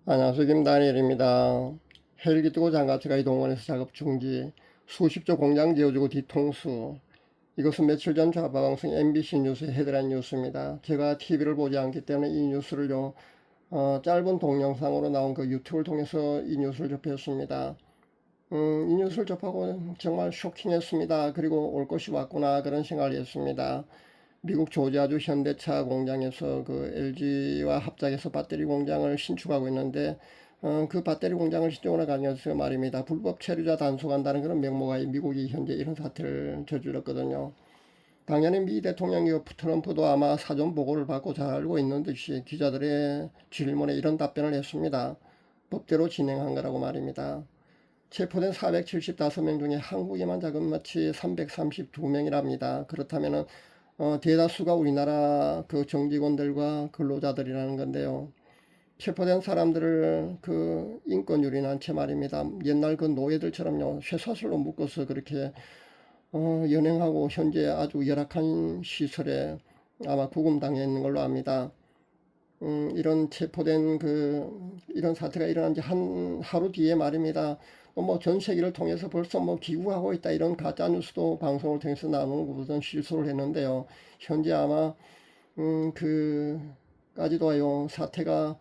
안녕하세요. 김다니엘입니다. 헬기 뜨고 장갑차가 동원해서 작업 중지, 수십조 공장 지어주고 뒤통수. 이것은 며칠 전 좌파방송 MBC 뉴스의 헤드라인 뉴스입니다. 제가 TV를 보지 않기 때문에 이 뉴스를요, 짧은 동영상으로 나온 그 유튜브를 통해서 이 뉴스를 접했습니다. 이 뉴스를 접하고 정말 쇼킹했습니다. 그리고 올 것이 왔구나 그런 생각을 했습니다. 미국 조지아주 현대차 공장에서 그 LG와 합작해서 배터리 공장을 신축하고 있는데 그 배터리 공장을 신축하러 가면서 말입니다. 불법 체류자 단속한다는 그런 명목하에 미국이 현재 이런 사태를 저질렀거든요. 당연히 미 대통령이 트럼프도 아마 사전 보고를 받고 잘 알고 있는 듯이 기자들의 질문에 이런 답변을 했습니다. 법대로 진행한 거라고 말입니다. 체포된 475명 중에 한국에만 자그마치 332명이랍니다. 그렇다면은 대다수가 우리나라 그 정직원들과 근로자들이라는 건데요. 체포된 사람들을 그 인권유린한 채 말입니다. 옛날 그 노예들처럼요, 쇠사슬로 묶어서 그렇게 연행하고 현재 아주 열악한 시설에 아마 구금당해 있는 걸로 압니다. 이런 체포된 이런 사태가 일어난 지 한 하루 뒤에 말입니다. 뭐 전 세계를 통해서 벌써 뭐 기구하고 있다 이런 가짜 뉴스도 방송을 통해서 나오는 것은 실수를 했는데요. 현재 아마 그까지도요 사태가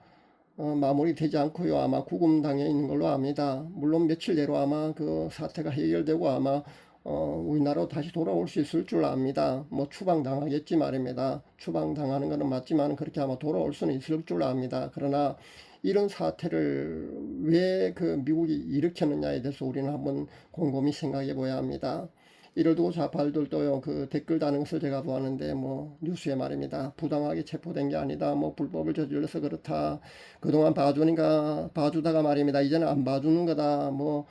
마무리되지 않고요 아마 구금당해 있는 걸로 압니다. 물론 며칠 내로 아마 그 사태가 해결되고 아마 우리나라로 다시 돌아올 수 있을 줄 압니다. 뭐 추방당하겠지 말입니다. 추방당하는 것은 맞지만 그렇게 아마 돌아올 수는 있을 줄 압니다. 그러나 이런 사태를 왜 그 미국이 일으켰느냐에 대해서 우리는 한번 곰곰이 생각해 봐야 합니다. 이를 두고 좌파들도요 그 댓글 다는 것을 제가 보았는데 뭐 뉴스에 말입니다. 부당하게 체포된 게 아니다. 뭐 불법을 저질러서 그렇다. 그동안 봐주니까 봐주다가 말입니다. 이제는 안 봐주는 거다. 뭐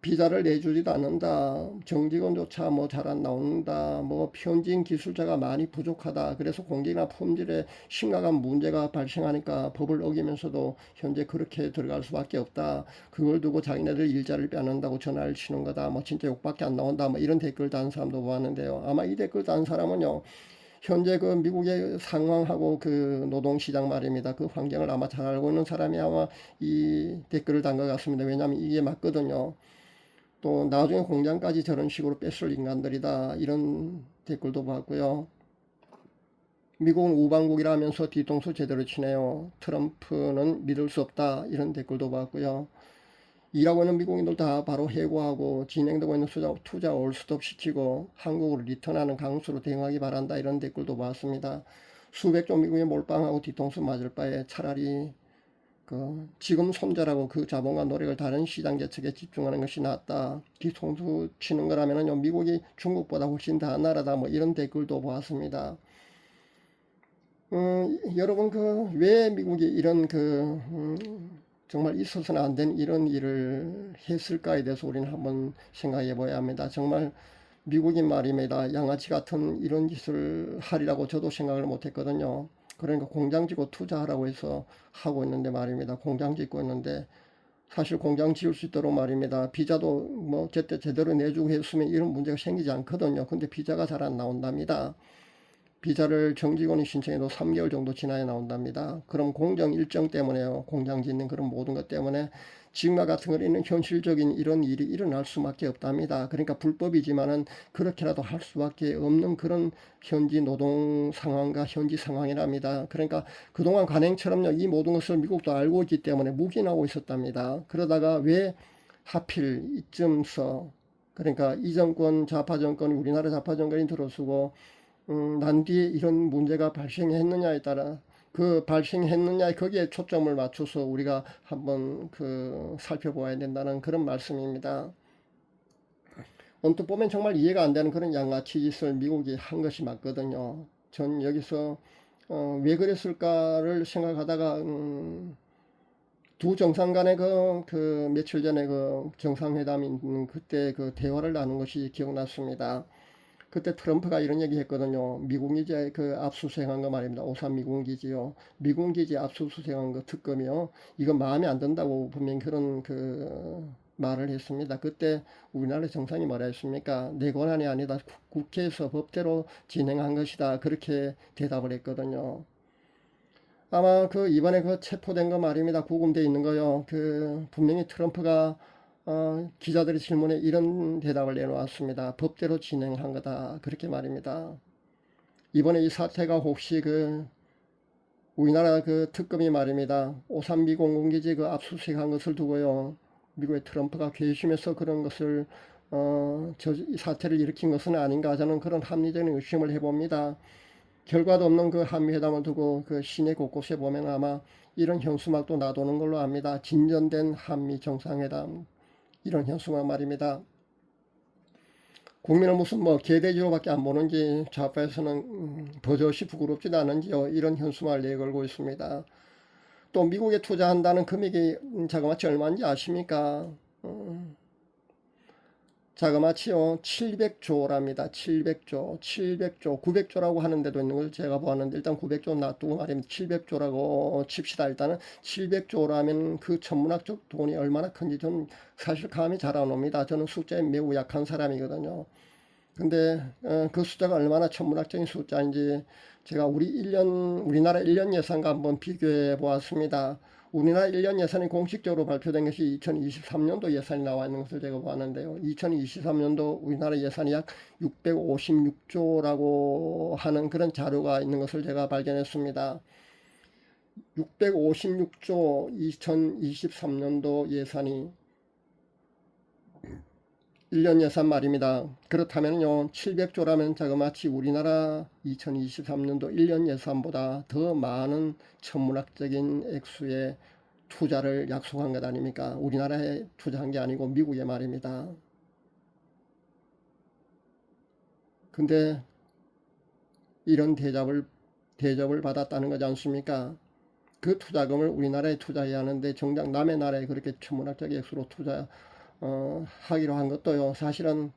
비자를 내주지도 않는다. 정직원조차 뭐 잘 안 나온다. 뭐 현지인 기술자가 많이 부족하다. 그래서 공기나 품질에 심각한 문제가 발생하니까 법을 어기면서도 현재 그렇게 들어갈 수밖에 없다. 그걸 두고 자기네들 일자를 빼앗는다고 전화를 치는 거다. 뭐 진짜 욕밖에 안 나온다. 뭐 이런 댓글 다는 사람도 보았는데요. 아마 이 댓글 다는 사람은요. 현재 그 미국의 상황하고 그 노동시장 말입니다. 그 환경을 아마 잘 알고 있는 사람이 아마 이 댓글을 단 것 같습니다. 왜냐하면 이게 맞거든요. 또 나중에 공장까지 저런 식으로 뺏을 인간들이다 이런 댓글도 봤고요. 미국은 우방국이라면서 뒤통수 제대로 치네요. 트럼프는 믿을 수 없다 이런 댓글도 봤고요. 일하고 있는 미국인들 다 바로 해고하고 진행되고 있는 투자 올스톱 시키고 한국으로 리턴하는 강수로 대응하기 바란다 이런 댓글도 봤습니다. 수백조 미국에 몰빵하고 뒤통수 맞을 바에 차라리 지금 손절하고 그 자본과 노력을 다른 시장 개척에 집중하는 것이 낫다. 뒤통수 치는 거라면요 미국이 중국보다 훨씬 더 나라다. 뭐 이런 댓글도 보았습니다. 여러분 왜 미국이 이런 정말 있어서는 안 된 이런 일을 했을까에 대해서 우리는 한번 생각해 봐야 합니다. 정말 미국인 말입니다. 양아치 같은 이런 짓을 하리라고 저도 생각을 못 했거든요. 그러니까 공장 짓고 투자하라고 해서 하고 있는데 말입니다. 공장 짓고 있는데 사실 공장 지을 수 있도록 말입니다. 비자도 뭐 제때 제대로 내주고 했으면 이런 문제가 생기지 않거든요. 근데 비자가 잘 안 나온답니다. 비자를 정직원이 신청해도 3개월 정도 지나야 나온답니다. 그럼 공정 일정 때문에요. 공장 짓는 그런 모든 것 때문에 지금과 같은 거는 현실적인 이런 일이 일어날 수밖에 없답니다. 그러니까 불법이지만은 그렇게라도 할 수밖에 없는 그런 현지 노동 상황과 현지 상황이랍니다. 그러니까 그동안 관행처럼요. 이 모든 것을 미국도 알고 있기 때문에 묵인하고 있었답니다. 그러다가 왜 하필 이쯤서 그러니까 이 정권 좌파 정권이 우리나라 좌파 정권이 들어서고 난 뒤에 이런 문제가 발생했느냐에 따라 발생했느냐 거기에 초점을 맞춰서 우리가 한번 살펴보아야 된다는 그런 말씀입니다. 언뜻 보면 정말 이해가 안 되는 그런 양아치 짓을 미국이 한 것이 맞거든요. 전 여기서 왜 그랬을까를 생각하다가 두 정상 간의 며칠 전에 정상회담인 그때 대화를 나눈 것이 기억났습니다. 그때 트럼프가 이런 얘기 했거든요. 미군 기지에 압수수색한 거 말입니다. 오산 미군 기지요. 미군 기지 압수수색한 거 특검이요. 이거 마음에 안 든다고 분명히 그런 말을 했습니다. 그때 우리나라 정상이 뭐라 했습니까? 내 권한이 아니다. 국회에서 법대로 진행한 것이다. 그렇게 대답을 했거든요. 아마 그 이번에 그 체포된 거 말입니다. 구금돼 있는 거요. 그 분명히 트럼프가 기자들의 질문에 이런 대답을 내놓았습니다. 법대로 진행한 거다. 그렇게 말입니다. 이번에 이 사태가 혹시 그 우리나라 그 특검이 말입니다. 오산 공군기지 그 압수수색한 것을 두고요. 미국의 트럼프가 괘씸해서 그런 것을 이 사태를 일으킨 것은 아닌가, 저는 그런 합리적인 의심을 해봅니다. 결과도 없는 그 한미회담을 두고 그 시내 곳곳에 보면 아마 이런 현수막도 놔두는 걸로 압니다. 진전된 한미 정상회담, 이런 현수막 말입니다. 국민은 무슨 뭐 개돼지로밖에 안 보는지 좌파에서는 버젓이 부끄럽지도 않은지요. 이런 현수막을 내걸고 있습니다. 또 미국에 투자한다는 금액이 자그마치 얼마인지 아십니까? 자그마치요 700조랍니다. 700조, 900조라고 하는 데도 있는 걸 제가 보았는데 일단 900조 놔두고 말입니다. 700조라고 칩시다. 일단은 700조라면 그 천문학적 돈이 얼마나 큰지 저는 사실 감이 잘 안 옵니다. 저는 숫자에 매우 약한 사람이거든요. 근데 그 숫자가 얼마나 천문학적인 숫자인지 제가 우리나라 1년 예산과 한번 비교해 보았습니다. 우리나라 1년 예산이 공식적으로 발표된 것이 2023년도 예산이 나와 있는 것을 제가 보았는데요. 2023년도 우리나라 예산이 약 656조라고 하는 그런 자료가 있는 것을 제가 발견했습니다. 656조 2023년도 예산이 1년 예산 말입니다. 그렇다면요 700조라면 자그마치 우리나라 2023년도 1년 예산보다 더 많은 천문학적인 액수의 투자를 약속한 것 아닙니까? 우리나라에 투자한 게 아니고 미국에 말입니다. 근데 이런 대접을 받았다는 거지 않습니까? 그 투자금을 우리나라에 투자해야 하는데 정작 남의 나라에 그렇게 천문학적 액수로 하기로 한 것도요. 사실은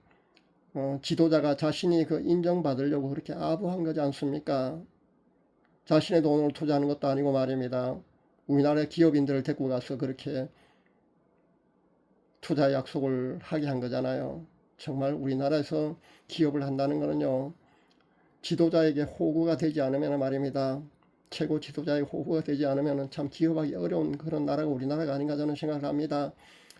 지도자가 자신이 그 인정받으려고 그렇게 아부한 거지 않습니까? 자신의 돈을 투자하는 것도 아니고 말입니다. 우리나라 기업인들을 데리고 가서 그렇게 투자 약속을 하게 한 거잖아요. 정말 우리나라에서 기업을 한다는 거는요. 지도자에게 호구가 되지 않으면 말입니다. 최고 지도자의 호구가 되지 않으면 참 기업하기 어려운 그런 나라가 우리나라가 아닌가 저는 생각을 합니다.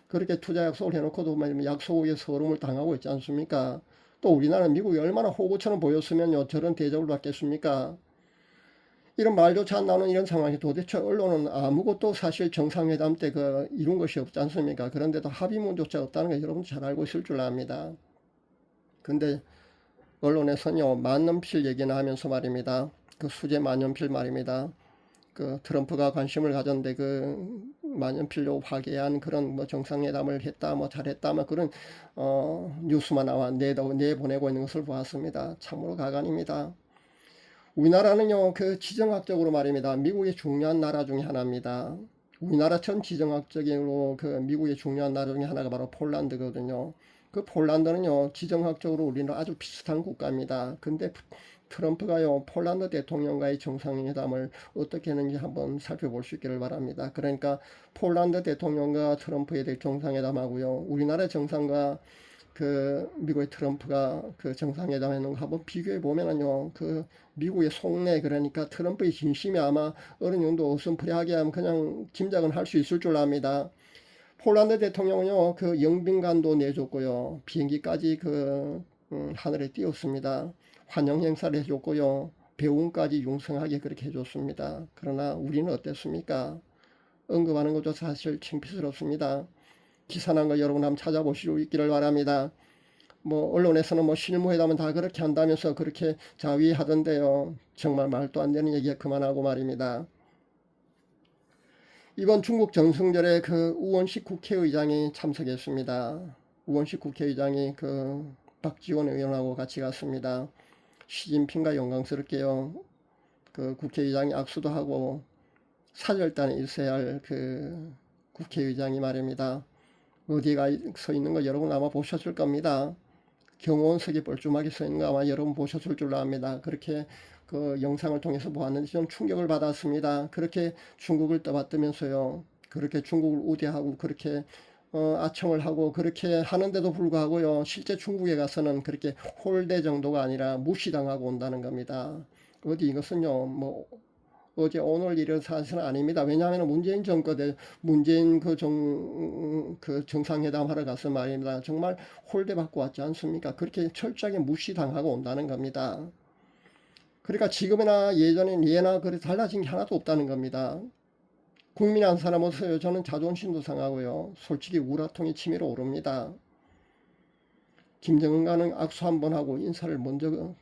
그렇게 투자 약속을 해놓고도 약속에 서름을 당하고 있지 않습니까? 또 우리나라는 미국이 얼마나 호구처럼 보였으면요 저런 대접을 받겠습니까? 이런 말조차 안 나오는 이런 상황이 도대체 언론은 아무것도 사실 정상회담 때 이룬 것이 없지 않습니까? 그런데도 합의문조차 없다는 거 여러분 잘 알고 있을 줄 압니다. 근데 언론에서는요 만년필 얘기나 하면서 말입니다. 그 수재 만년필 말입니다. 그 트럼프가 관심을 가졌는데 그 만년필로 화기애애한 그런 뭐 정상회담을 했다 뭐 잘했다 뭐 그런 뉴스만 내보내고 있는 것을 보았습니다. 참으로 가관입니다. 우리나라는요 그 지정학적으로 말입니다. 미국의 중요한 나라 중에 하나입니다. 우리나라처럼 지정학적으로 그 미국의 중요한 나라 중에 하나가 바로 폴란드거든요. 그 폴란드는요 지정학적으로 우리는 아주 비슷한 국가입니다. 근데 트럼프가요 폴란드 대통령과의 정상회담을 어떻게 했는지 한번 살펴볼 수 있기를 바랍니다. 그러니까 폴란드 대통령과 트럼프에 대해 정상회담하고요 우리나라 정상과 그 미국의 트럼프가 그 정상회담 했는 거 한번 비교해 보면은요 그 미국의 속내 그러니까 트럼프의 진심이 아마 어느 정도 어슴푸레하게 하면 그냥 짐작은 할 수 있을 줄 압니다. 폴란드 대통령은요 그 영빈관도 내줬고요 비행기까지 하늘에 띄웠습니다. 환영 행사를 해줬고요 배웅까지 융성하게 그렇게 해줬습니다. 그러나 우리는 어땠습니까? 언급하는 것도 사실 창피스럽습니다. 기사난 거 여러분 한번 찾아보실 수 있기를 바랍니다. 뭐 언론에서는 뭐 실무회담은 다 그렇게 한다면서 그렇게 자위하던데요. 정말 말도 안 되는 얘기가 그만하고 말입니다. 이번 중국 정승절에 그 우원식 국회의장이 참석했습니다. 우원식 국회의장이 그 박지원 의원하고 같이 갔습니다. 시진핑과 영광스럽게요. 그 국회의장이 악수도 하고 사절단에 있어야 할 그 국회의장이 말입니다. 어디가 서 있는 거 여러분 아마 보셨을 겁니다. 경호원석이 뻘쭘하게 서 있는 거 아마 여러분 보셨을 줄로 압니다. 그렇게 그 영상을 통해서 보았는데 좀 충격을 받았습니다. 그렇게 중국을 떠받들면서요. 그렇게 중국을 우대하고 그렇게 아청을 하고 그렇게 하는데도 불구하고요. 실제 중국에 가서는 그렇게 홀대 정도가 아니라 무시당하고 온다는 겁니다. 어디 이것은요. 뭐 어제 오늘 일은 사실은 아닙니다. 왜냐하면 문재인 정권에 문재인 그 정상회담 하러 가서 말입니다. 정말 홀대받고 왔지 않습니까? 그렇게 철저하게 무시당하고 온다는 겁니다. 그러니까 지금이나 예나 그래 달라진 게 하나도 없다는 겁니다. 국민 한 사람으로서 저는 자존심도 상하고요. 솔직히 우라통이 치밀어 오릅니다. 김정은과는 악수 한번 하고 인사를 먼저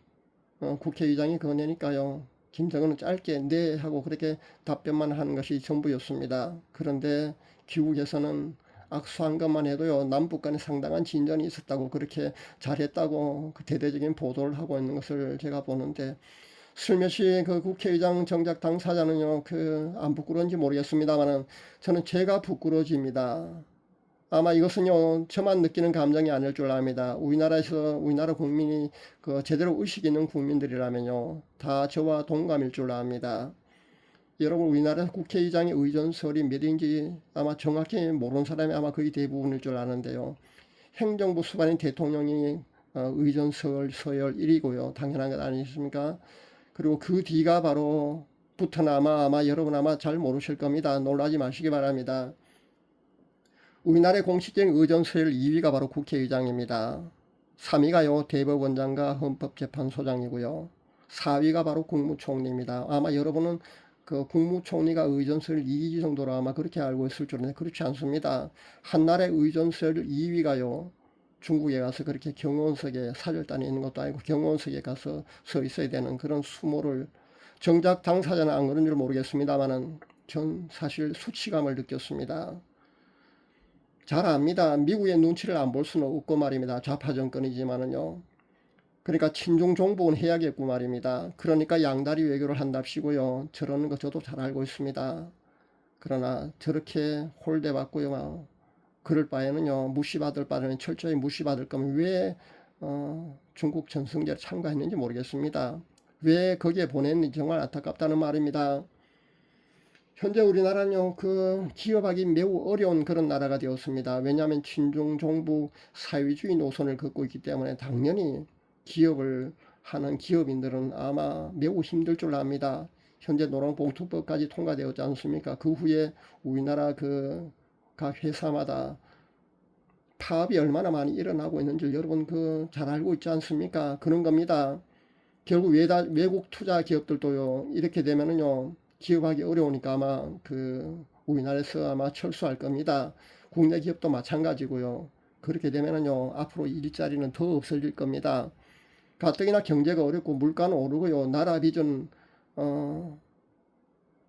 국회의장이 건네니까요. 김정은은 짧게 네 하고 그렇게 답변만 하는 것이 전부였습니다. 그런데 귀국에서는 악수한 것만 해도요, 남북 간에 상당한 진전이 있었다고 그렇게 잘했다고 그 대대적인 보도를 하고 있는 것을 제가 보는데, 슬며시 그 국회의장 정작 당사자는요, 안 부끄러운지 모르겠습니다만은 저는 제가 부끄러워집니다. 아마 이것은요, 저만 느끼는 감정이 아닐 줄 압니다. 우리나라 국민이 제대로 의식 있는 국민들이라면요, 다 저와 동감일 줄 압니다. 여러분, 우리나라 국회의장의 의전설이 몇인지 아마 정확히 모르는 사람이 아마 거의 대부분일 줄 아는데요. 행정부 수반인 대통령이 의전설 서열 1위고요. 당연한 것 아니십니까? 그리고 그 뒤가 바로 부터는 아마 여러분 아마 잘 모르실 겁니다. 놀라지 마시기 바랍니다. 우리나라의 공식적인 의전서열 2위가 바로 국회의장입니다. 3위가요 대법원장과 헌법재판소장이고요. 4위가 바로 국무총리입니다. 아마 여러분은 그 국무총리가 의전서열 2위 정도로 아마 그렇게 알고 있을 줄은 그렇지 않습니다. 한나라의 의전서열 2위가요. 중국에 가서 그렇게 경호원석에 사절단에 있는 것도 아니고 경호원석에 가서 서 있어야 되는 그런 수모를, 정작 당사자는 안 그런 줄 모르겠습니다만은 전 사실 수치감을 느꼈습니다. 잘 압니다. 미국의 눈치를 안 볼 수는 없고 말입니다. 좌파 정권이지만은요. 그러니까 친중 종북은 해야겠고 말입니다. 그러니까 양다리 외교를 한답시고요. 저러는 거 저도 잘 알고 있습니다. 그러나 저렇게 홀대받고요. 그럴 바에는요, 무시받을 바에는 철저히 무시받을 거면 왜 중국 전승제를 참가했는지 모르겠습니다. 왜 거기에 보냈는지 정말 안타깝다는 말입니다. 현재 우리나라는요, 기업하기 매우 어려운 그런 나라가 되었습니다. 왜냐하면 친중 종북 사회주의 노선을 걷고 있기 때문에 당연히 기업을 하는 기업인들은 아마 매우 힘들 줄 압니다. 현재 노란봉투법까지 통과되었지 않습니까? 그 후에 우리나라 각 회사마다 파업이 얼마나 많이 일어나고 있는지 여러분 잘 알고 있지 않습니까? 그런 겁니다. 결국 외국 투자 기업들도요, 이렇게 되면은요, 기업하기 어려우니까 아마 우리나라에서 아마 철수할 겁니다. 국내 기업도 마찬가지고요. 그렇게 되면은요, 앞으로 일자리는 더 없어질 겁니다. 가뜩이나 경제가 어렵고 물가는 오르고요. 나라 빚은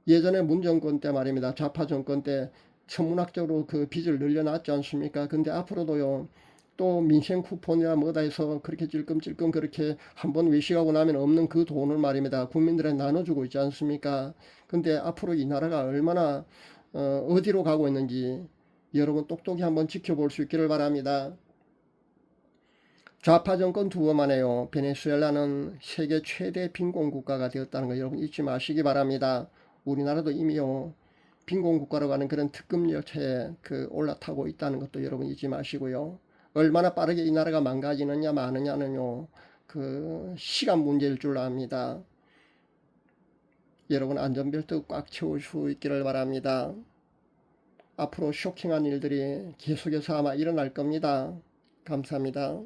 예전에 문정권 때 말입니다. 좌파 정권 때 천문학적으로 그 빚을 늘려놨지 않습니까? 근데 앞으로도요, 또 민생 쿠폰이나 뭐다 해서 그렇게 찔끔찔끔 그렇게 한번 외식하고 나면 없는 그 돈을 말입니다. 국민들한테 나눠주고 있지 않습니까? 근데 앞으로 이 나라가 얼마나 어디로 가고 있는지 여러분 똑똑히 한번 지켜볼 수 있기를 바랍니다. 좌파 정권 두 번 만에요. 베네수엘라는 세계 최대 빈곤 국가가 되었다는 거 여러분 잊지 마시기 바랍니다. 우리나라도 이미요, 빈곤 국가로 가는 그런 특급 열차에 올라타고 있다는 것도 여러분 잊지 마시고요. 얼마나 빠르게 이 나라가 망가지느냐 마느냐는요, 시간 문제일 줄 압니다. 여러분 안전벨트 꽉 채울 수 있기를 바랍니다. 앞으로 쇼킹한 일들이 계속해서 아마 일어날 겁니다. 감사합니다.